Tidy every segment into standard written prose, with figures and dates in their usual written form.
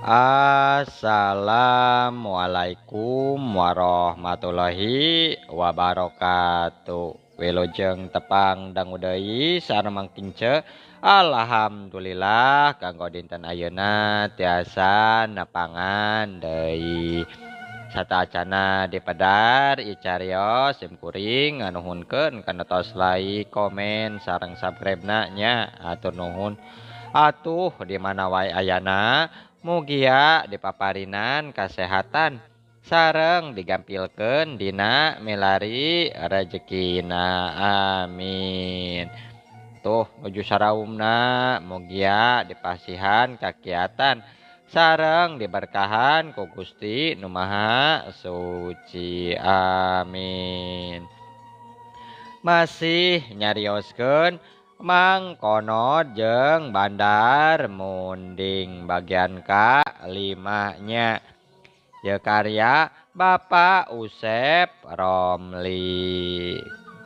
Assalamualaikum warahmatullahi wabarakatuh. Wilujeng tepang dangu deui sareng mangkince. Alhamdulillah kanggo dinten ayeuna tiasa nepangan deui. Satacana dipedar icarios sim kuring nganuhunkeun kana tos like, komen sareng subscribe-na nya atur nuhun. Atuh di mana wae ayana mugia dipaparinan kasehatan sareng digampilkeun dina milari rezekina amin. Tuh nuju saraumna mugia dipasihan kakiatan sareng diberkahan ku Gusti Nu Maha Suci amin. Masih nyarioskeun mangkonod jeung Bandar Munding bagian ka-5-nya. Ye karya Bapak Usep Romli.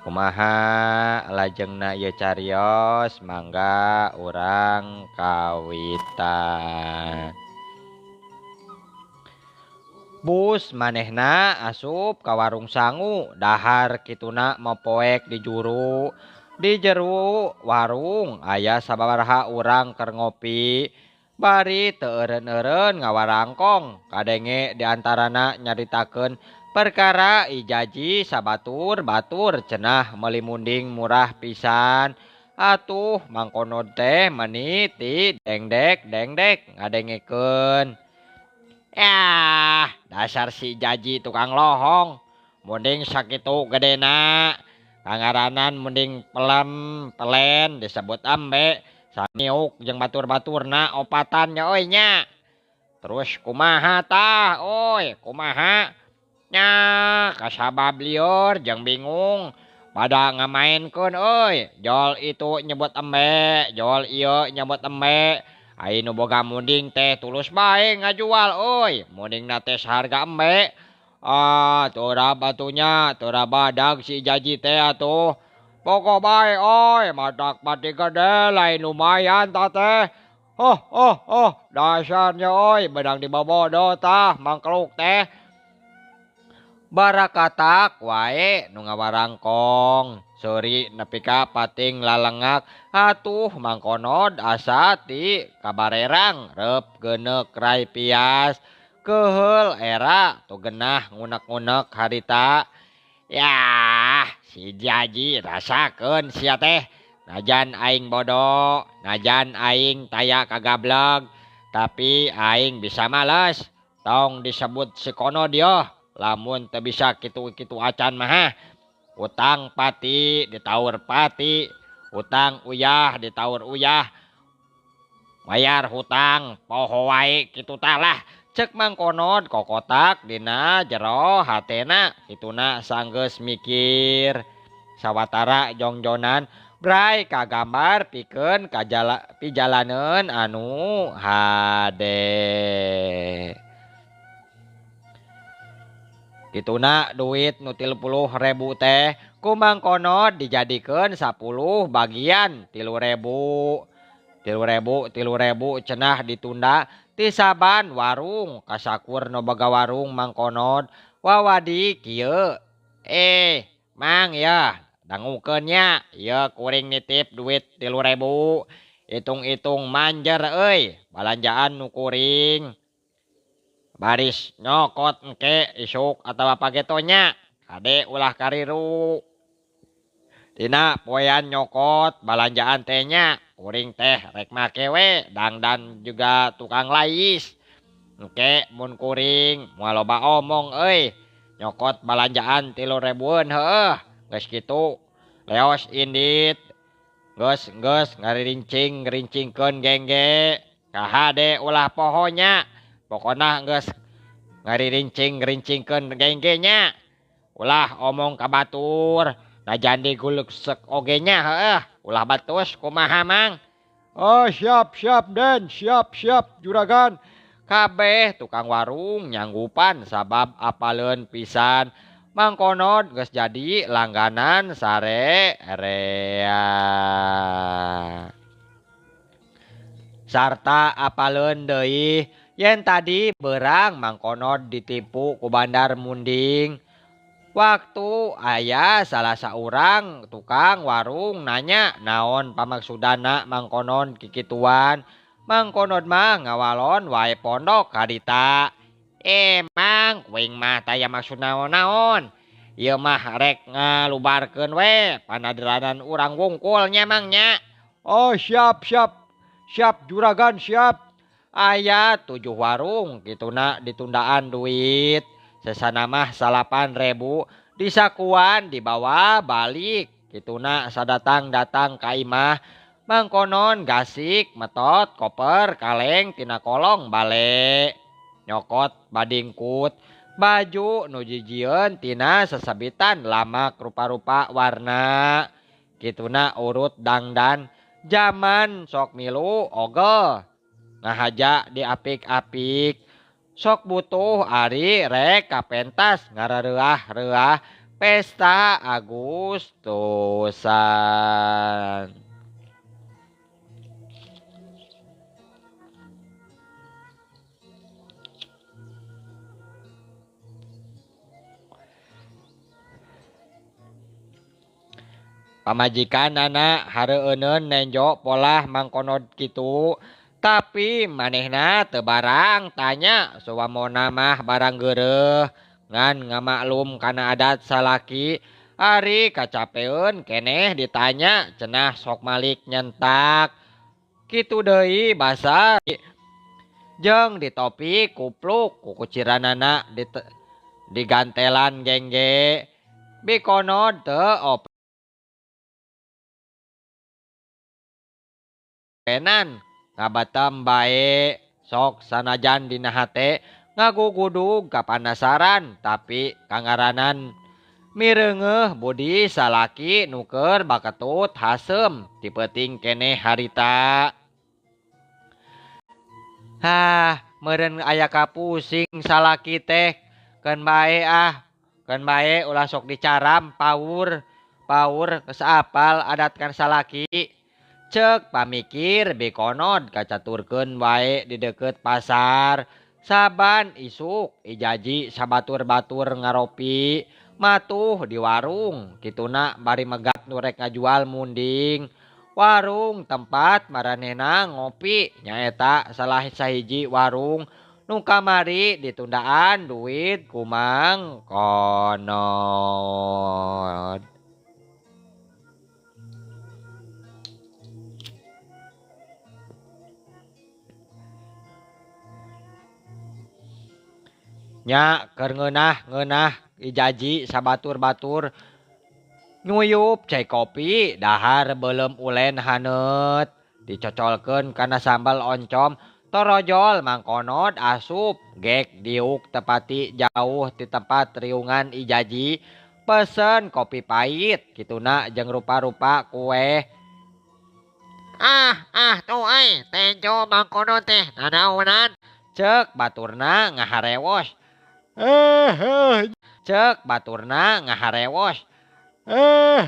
Kumaha lajengna ye carios mangga urang kawitan. Bus manehna asup ka warung sangu dahar kituna mopoek di juru. Di jeru warung aya sababaraha urang keur ngopi. Bari teu eureun-eureun ngawarangkong kadenge diantarana nyaritakeun perkara ijaji sabatur-batur cenah meuli munding murah pisan. Atuh mangkono teh meuni ti dengdek ngadengekeun. Yah, dasar si jaji tukang lohong. Munding sakitu gedena. Kangaranan munding pelen disebut ambe. Saniuk jeung batur-baturna opatan nya euy nya. Terus kumaha tah euy, kumaha? Nya kasabab lieur jeung bingung. Pada ngamainkeun euy. Jol itu nyebut embe, jol ieu nyebut embe. Ai nu boga munding teh tulus bae ngajual euy. Mundingna teh saharga embe. Turab atunya, turab badag si jaji teh atuh. Pokok bae euy, matak pati gede lain lumayan tah teh. Dasarnya euy, bedang dibobodo tah mangkeluk teh. Barakatak wae nu ngawarangkong. Seuri nepi ka pating lalengak. Atuh mangkonod asa ti kabarerang reup geuneuk rai pias. Keheul era tu genah ngunek-ngunek harita. Yah, si jaji rasakeun sia teh. Najan aing bodo, najan aing taya kagableg, tapi aing bisa males. Tong disebut si kono dieuh. Lamun teu bisa kitu-kitu acan mah. Utang pati ditaur pati, utang uyah ditaur uyah. Bayar hutang poho wae kitu tah lah. Cek mangkonod kokotak dina jero hatena kituna sanggeus mikir. Sawatara jongjonan bray kagambar pikeun pijalaneun anu hade. Kituna duit nu 30.000 teh Ku mangkonod dijadikeun 10 bagian 3.000 cenah ditunda ti saban warung kasakur nu boga warung mangkonod wawadi kieu. Mang ya dangukeun nya ieu kuring nitip duit 3.000. Itung-itung manjer euy balanjaan nu kuring. Baris nyokot engke isuk atawa pagetonya. Kade ulah kariru. Tina poean nyokot balanjaan tehnya kuring teh rek make we dangdan juga tukang lais. Engke mun kuring moal loba omong euy. Nyokot balanjaan 3.000-eun heueuh. Geus kitu leos indit. Geus ngarincing-ngerincingkeun gengge. Kahade ulah pohonya. Pokona geus ngarincing-ngerincingkeun genggenya. Ulah omong ka batur. Najan digulugsek oge nya heueuh. Ulah batus kumaha mang? Oh siap Den, siap juragan. Kabeh tukang warung nyanggupan sabab apaleun pisan. Mangkonod geus jadi langganan sare rea. Sarta apaleun deui yen tadi beurang mangkonod ditipu ku Bandar Munding. Waktu aya salah saurang tukang warung nanya naon pamaksudana mangkonod kikituan. Mangkonod mah ngawalon wae pondok kadita. Mang kuing mah taya maksud naon-naon. Ieu mah rek ngalubarkeun we panaderanan urang wungkulnya mangnya. Oh siap juragan siap. Aya 7 warung kituna ditundaan duit. Sesana mah 8.000 disakuan dibawa balik. Kituna sadatang-datang ka imah. Mangkonon gasik metot koper kaleng tina kolong bale. Nyokot badingkut baju nu jijieun tina sasabitan lamak rupa-rupa warna. Kituna urut dangdan zaman sok milu oge. Ngahaja diapik-apik. Sok butuh ari rek kapentas ngareuah-reuah pesta Agustusan. Pamajikanana hareueuneun nenjo polah mangkonod kitu. Tapi manehna teu barang tanya suwamona mah barang geureuh ngan ngamaklum kana adat salaki. Ari kacapeun keneh ditanya cenah sok malik nyentak. Kitu deui basa jeung ditopi kupluk ku kuciranana digantelan gengge. Bikonod teu openan ngabatam bae sok sanajan dina hate ngagugudug kapanasaran tapi kangaranan mireungeuh budi salaki nu keur baketut haseum ti peuting keneh harita. Meureun aya kapusing salaki teh keun bae ulah sok dicaram paur geus apal adat kan salaki. Cek pamikir bikonod kacaturkeun wae di deukeut pasar. Saban isuk ijaji sabatur-batur ngaropi matuh di warung. Kituna bari megat nu rek ngajual munding. Warung tempat maranehna ngopi nyaeta salah sahiji warung nu kamari ditundaan duit ku mangkonod. Nya keur ngeunah ijaji sabatur-batur nyuyup cai kopi dahar beuleum ulen haneut dicocolkeun kana sambal oncom torojol mangkonod asup gek diuk tepati jauh ti tempat riungan ijaji pesen kopi pait kituna jeung rupa-rupa kue. Tuh teh jo mangkonod teh nanaonan cek baturna ngaharewos. Cek baturna ngaharewos. Eh,